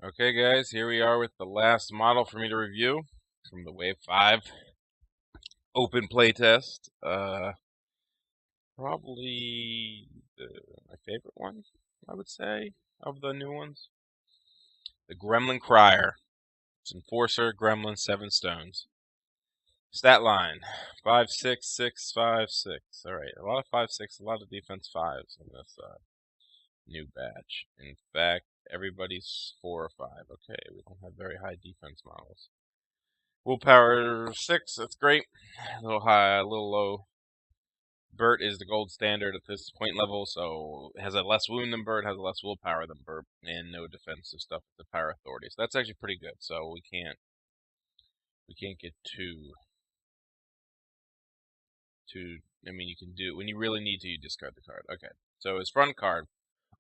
Okay, guys, here we are with the last model for me to review from the Wave 5 open playtest. Probably my favorite one, I would say, of the new ones. The Gremlin Crier. It's Enforcer, Gremlin, 7 stones. Stat line 5.6.6.5.6. Alright, a lot of 5.6, a lot of defense 5s in this new batch. In fact, everybody's 4 or 5. Okay, we don't have very high defense models. Willpower 6, that's great. A little high, a little low. Bert is the gold standard at this point level, so it has a less wound than Bert, has a less willpower than Bert, and no defensive stuff with the power authority. So that's actually pretty good. So we can't get too. I mean, you can do when you really need to. You discard the card. Okay. So his front card,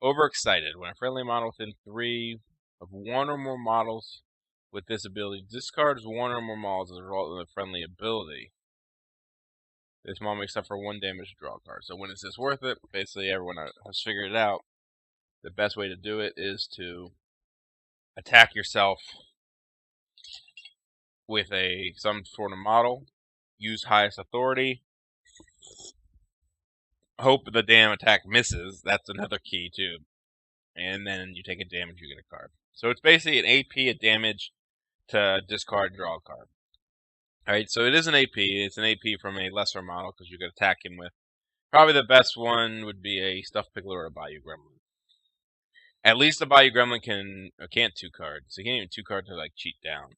overexcited. When a friendly model within 3 of one or more models with this ability discards one or more models as a result of the friendly ability. This model makes up for 1 damage to draw a card. So when is this worth it? Basically, everyone has figured it out. The best way to do it is to attack yourself with some sort of model. Use highest authority. Hope the damn attack misses. That's another key too. And then you take a damage, you get a card. So it's basically an AP, a damage to discard, draw a card. Alright, so it is an AP. It's an AP from a lesser model because you could attack him with. Probably the best one would be a Stuffed Pickler or a Bayou Gremlin. At least the Bayou Gremlin can't 2 cards. He can't even 2 cards to like cheat down.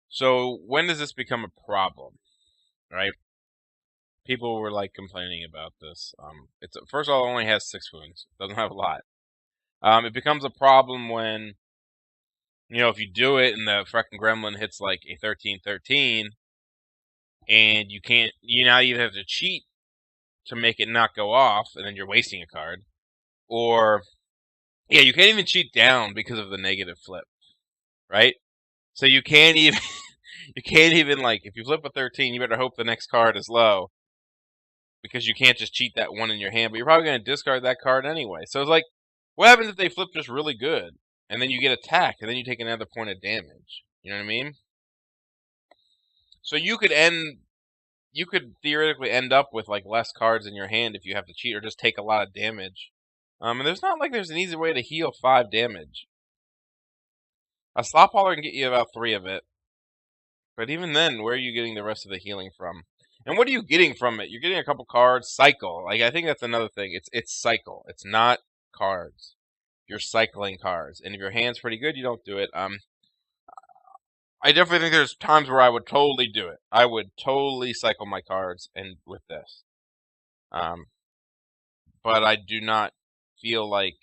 So when does this become a problem? Right? People were like complaining about this. First of all, it only has 6 wounds. Doesn't have a lot. It becomes a problem when, if you do it and the frickin' Gremlin hits like a 13/13, and you now either have to cheat to make it not go off, and then you're wasting a card, or you can't even cheat down because of the negative flip, right? So you can't even like, if you flip a 13, you better hope the next card is low, because you can't just cheat that one in your hand, but you're probably going to discard that card anyway. So it's like, what happens if they flip just really good, and then you get attacked, and then you take another point of damage? You know what I mean? So you could theoretically end up with like less cards in your hand if you have to cheat or just take a lot of damage. And there's not like there's an easy way to heal 5 damage. A Slop Hauler can get you about 3 of it. But even then, where are you getting the rest of the healing from? And what are you getting from it? You're getting a couple cards, cycle. Like, I think that's another thing. It's cycle. It's not cards. You're cycling cards. And if your hand's pretty good, you don't do it. I definitely think there's times where I would totally do it. I would totally cycle my cards and with this. But I do not feel like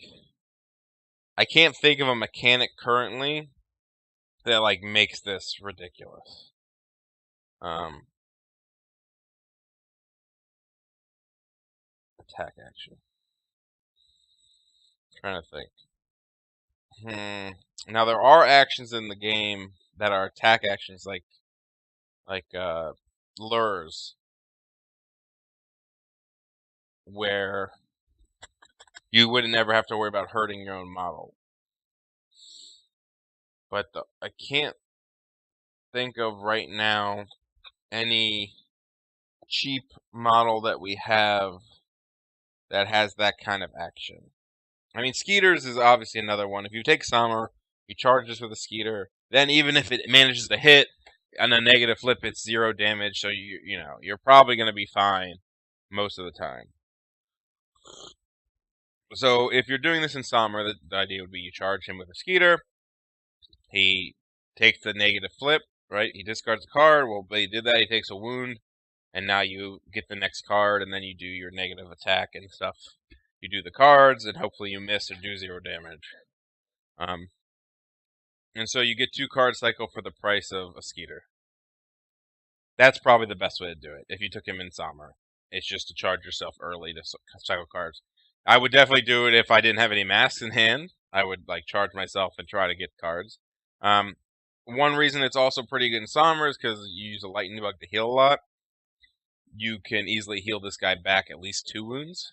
I can't think of a mechanic currently that like makes this ridiculous. Attack action. Trying to think. Now there are actions in the game that are attack actions, like lures, where you would never have to worry about hurting your own model. But I can't think of right now any cheap model that we have that has that kind of action. I mean, Skeeters is obviously another one. If you take Summer, you charge this with a Skeeter, then even if it manages to hit on a negative flip, it's 0 damage, so you're probably going to be fine most of the time. So if you're doing this in Summer, the idea would be you charge him with a Skeeter, he takes the negative flip, right? He discards a card. Well, he did that. He takes a wound, and now you get the next card, and then you do your negative attack and stuff. You do the cards, and hopefully you miss or do 0 damage. And so you get 2 card cycle for the price of a Skeeter. That's probably the best way to do it. If you took him in Summer, it's just to charge yourself early to cycle cards. I would definitely do it if I didn't have any masks in hand. I would like charge myself and try to get cards. One reason it's also pretty good in Summer is because you use a lightning bug to heal a lot. You can easily heal this guy back at least 2 wounds.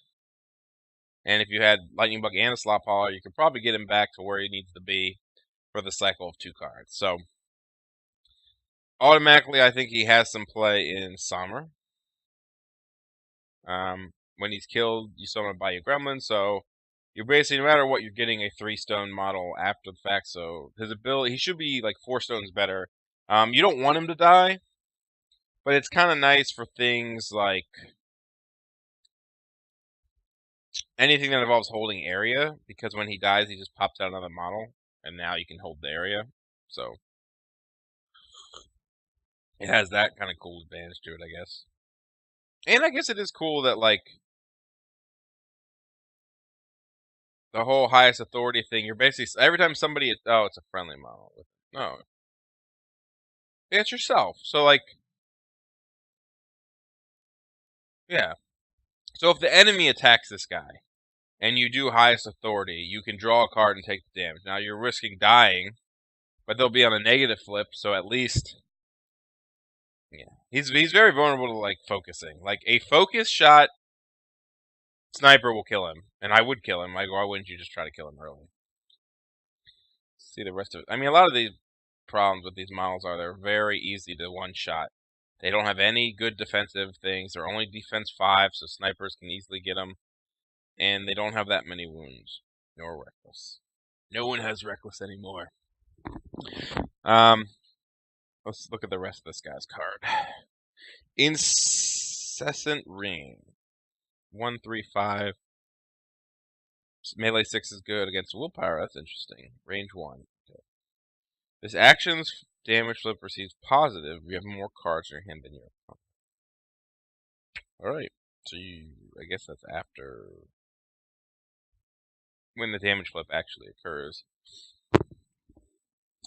And if you had Lightning Bug and a Slot Hauler, you could probably get him back to where he needs to be for the cycle of 2 cards. So automatically, I think he has some play in Summer. When he's killed, you summon by your Gremlin, so you're basically, no matter what, you're getting a 3-stone model after the fact. So his ability, he should be like 4 stones better. You don't want him to die, but it's kind of nice for things like anything that involves holding area, because when he dies, he just pops out another model, and now you can hold the area. So it has that kind of cool advantage to it, I guess. And I guess it is cool that, like, the whole highest authority thing, you're basically, every time somebody, oh, it's a friendly model. No. It's yourself. So, like, yeah. So if the enemy attacks this guy, and you do highest authority, you can draw a card and take the damage. Now, you're risking dying, but they'll be on a negative flip, so at least, yeah. He's very vulnerable to, like, focusing. Like, a focus shot sniper will kill him, and I would kill him. Like, why wouldn't you just try to kill him early? See the rest of it. I mean, a lot of these problems with these models are they're very easy to one-shot. They don't have any good defensive things. They're only defense 5, so snipers can easily get them. And they don't have that many wounds. Nor reckless. No one has reckless anymore. Let's look at the rest of this guy's card. Incessant Ring. 1, 3, 5. Melee 6 is good against willpower. That's interesting. Range 1. Okay. This action's damage flip receives positive. You have more cards in your hand than your opponent. Alright. So I guess that's after when the damage flip actually occurs.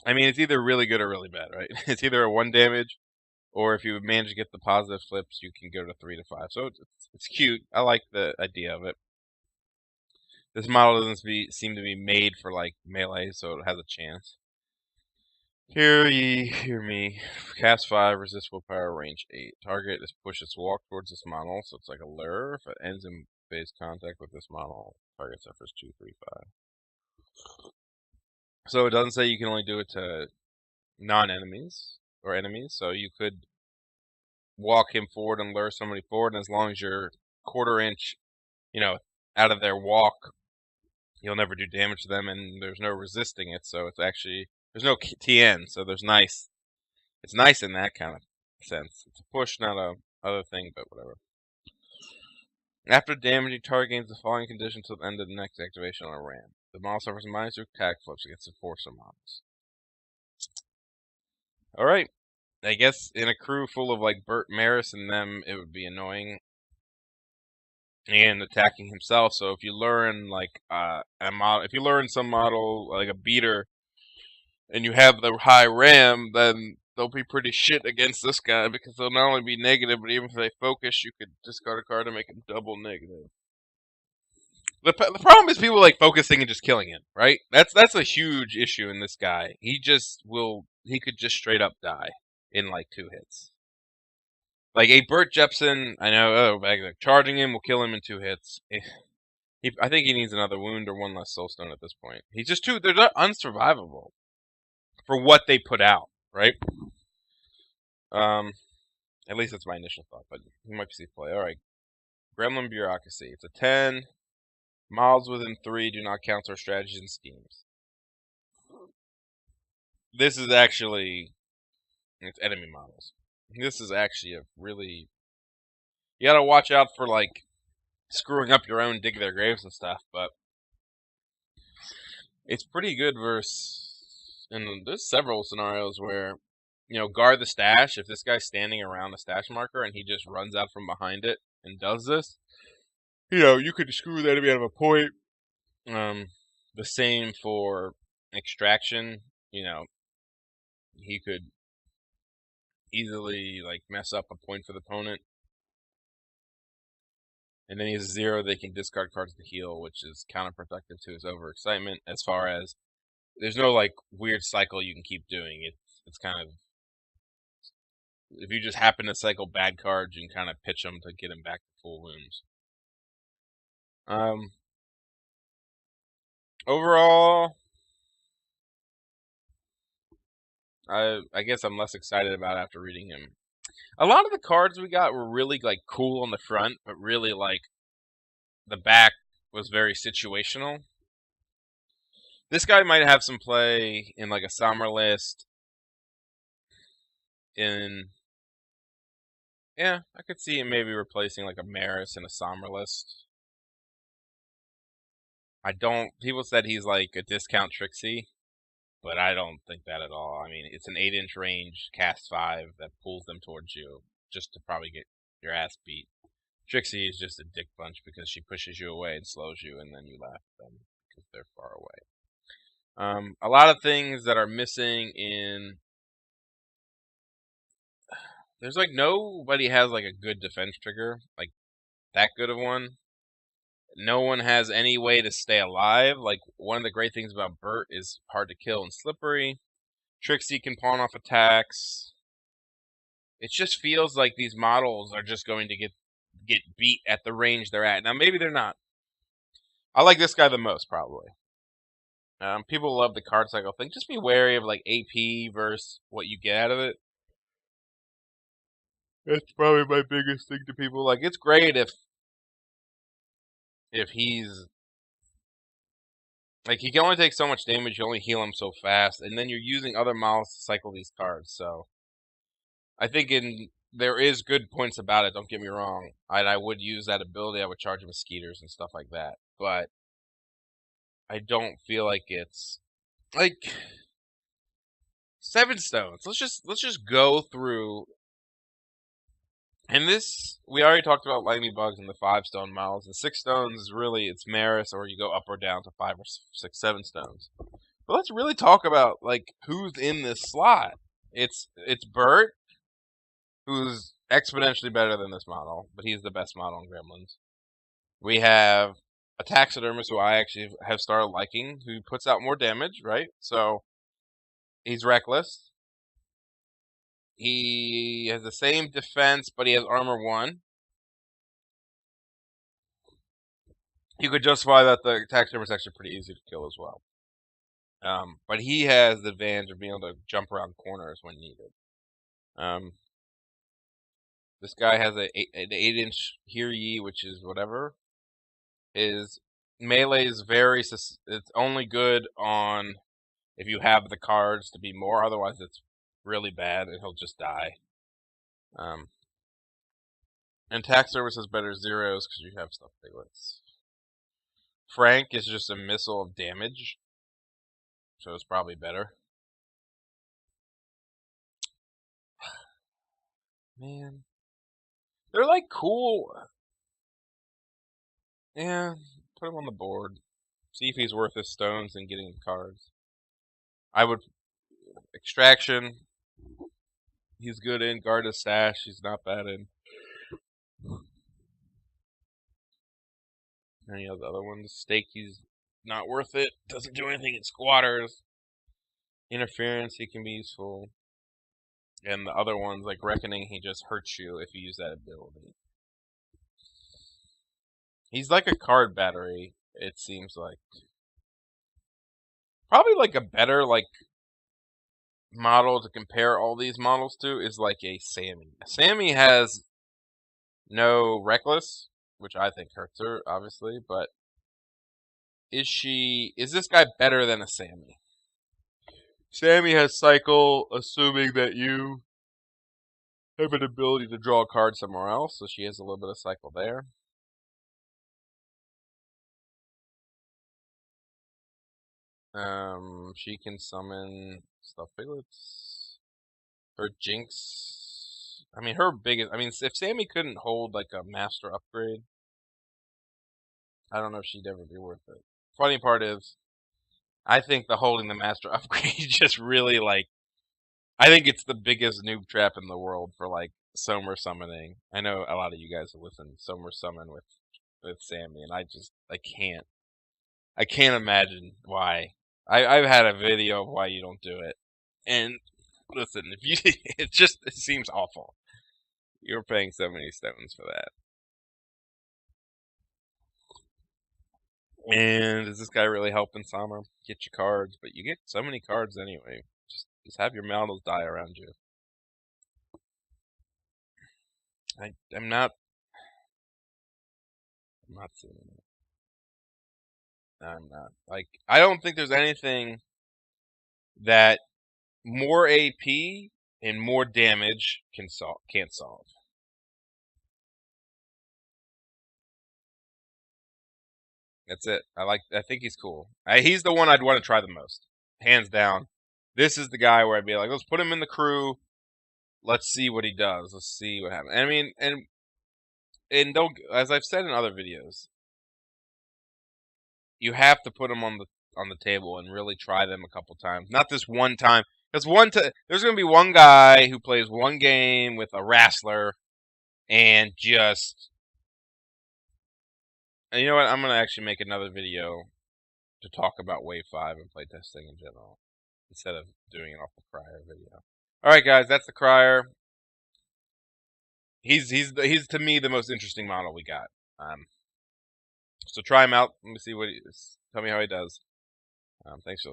I mean, it's either really good or really bad, right? It's either a 1 damage, or if you manage to get the positive flips, you can go to 3 to 5. So it's cute. I like the idea of it. This model doesn't seem to be made for, like, melee, so it has a chance. Hear ye, hear me. Cast 5, resist willpower, range 8. Target is push its walk towards this model, so it's like a lure. If it ends in base contact with this model, target suffers 2, 3, 5. So it doesn't say you can only do it to non-enemies or enemies, so you could walk him forward and lure somebody forward, and as long as you're quarter inch, out of their walk, you'll never do damage to them, and there's no resisting it, so it's actually, there's no TN, so it's nice in that kind of sense. It's a push, not a other thing, but whatever. After damaging, target gains the following condition until the end of the next activation on a ram. The model suffers -2 attack flips against the force of models. Alright. I guess in a crew full of, like, Burt Maris and them, it would be annoying. And attacking himself, so if you learn, like, if you learn some model, like a beater, and you have the high ram, then they'll be pretty shit against this guy, because they'll not only be negative, but even if they focus, you could discard a card to make him double negative. The problem is people like focusing and just killing him, right? That's a huge issue in this guy. He could just straight up die in like 2 hits. Like a Burt Jepson, I know, charging him will kill him in 2 hits. I think he needs another wound or 1 less soulstone at this point. He's just they're not unsurvivable for what they put out, right? At least that's my initial thought, but you might see play. Alright. Gremlin Bureaucracy. It's a 10. Models within 3 do not counter strategies and schemes. This is actually, it's enemy models. This is actually a really, you gotta watch out for, like, screwing up your own dig their graves and stuff, but it's pretty good versus, and there's several scenarios where, guard the stash. If this guy's standing around the stash marker and he just runs out from behind it and does this, you could screw the enemy out of a point. The same for extraction. He could easily, like, mess up a point for the opponent. And then he has 0, they can discard cards to heal, which is counterproductive to his overexcitement, as far as there's no, like, weird cycle you can keep doing. It's kind of, if you just happen to cycle bad cards, you can kind of pitch them to get him back to full wounds. Overall, I guess I'm less excited about after reading him. A lot of the cards we got were really like cool on the front, but really like the back was very situational. This guy might have some play in like a summer list. Yeah, I could see him maybe replacing like a Maris in a summer list. I don't. People said he's like a discount Trixie, but I don't think that at all. I mean, it's an 8-inch range cast 5 that pulls them towards you just to probably get your ass beat. Trixie is just a dick punch because she pushes you away and slows you, and then you laugh at them because they're far away. A lot of things that are missing in. There's like nobody has like a good defense trigger, like that good of one. No one has any way to stay alive. Like, one of the great things about Bert is hard to kill and slippery. Trixie can pawn off attacks. It just feels like these models are just going to get beat at the range they're at. Now, maybe they're not. I like this guy the most, probably. People love the card cycle thing. Just be wary of, like, AP versus what you get out of it. That's probably my biggest thing to people. Like, it's great if he's like, he can only take so much damage, you only heal him so fast, and then you're using other models to cycle these cards, so I think there is good points about it, don't get me wrong. I would use that ability, I would charge him with skeeters and stuff like that, but I don't feel like it's like 7 stones. Let's just go through. And this, we already talked about lightning bugs and the 5-stone models. The 6 stones is really, it's Maris, or you go up or down to 5 or 6, 7 stones. But let's really talk about like who's in this slot. It's Bert, who's exponentially better than this model, but he's the best model in Gremlins. We have a taxidermist who I actually have started liking, who puts out more damage, right? So he's reckless. He has the same defense, but he has armor 1. You could justify that the taxidermist is actually pretty easy to kill as well. But he has the advantage of being able to jump around corners when needed. This guy has an 8-inch Hear Ye, which is whatever. His melee is it's only good on if you have the cards to be more. Otherwise, it's really bad and he'll just die. And tax service has better zeros because you have stuff piglets. Frank is just a missile of damage, so it's probably better. Man, they're like cool. Yeah, put him on the board. See if he's worth his stones and getting the cards. I would extraction. He's good in guard his stash. He's not bad in. Any of the other ones? Stake, he's not worth it. Doesn't do anything in squatters. Interference, he can be useful. And the other ones, like Reckoning, he just hurts you if you use that ability. He's like a card battery, it seems like. Probably like a better like model to compare all these models to is like a Sammy. Sammy has no reckless, which I think hurts her, obviously, but is this guy better than a Sammy? Sammy has cycle, assuming that you have an ability to draw a card somewhere else, so she has a little bit of cycle there. She can summon stuffed piglets. Her Jinx. I mean, if Sammy couldn't hold like a master upgrade, I don't know if she'd ever be worth it. Funny part is, I think the holding the master upgrade just really like. I think it's the biggest noob trap in the world for like Somer summoning. I know a lot of you guys have listened to Somer summon with Sammy, and I can't imagine why. I've had a video of why you don't do it, and listen, if you it seems awful. You're paying so many stones for that. And is this guy really helping Summer? Get your cards, but you get so many cards anyway. Just have your models die around you. I'm not seeing it. I'm not. Like, I don't think there's anything that more AP and more damage can't solve. That's it. I think he's cool. He's the one I'd want to try the most. Hands down. This is the guy where I'd be like, let's put him in the crew. Let's see what he does. Let's see what happens. I mean, and don't, as I've said in other videos, you have to put them on the table and really try them a couple times. Not this one time. Because there's going to be one guy who plays one game with a wrestler and just. And you know what? I'm going to actually make another video to talk about Wave 5 and playtesting in general, instead of doing it off the Crier video. Alright guys, that's the Crier. He's to me the most interesting model we got. So try him out. Let me see tell me how he does. Thanks for listening.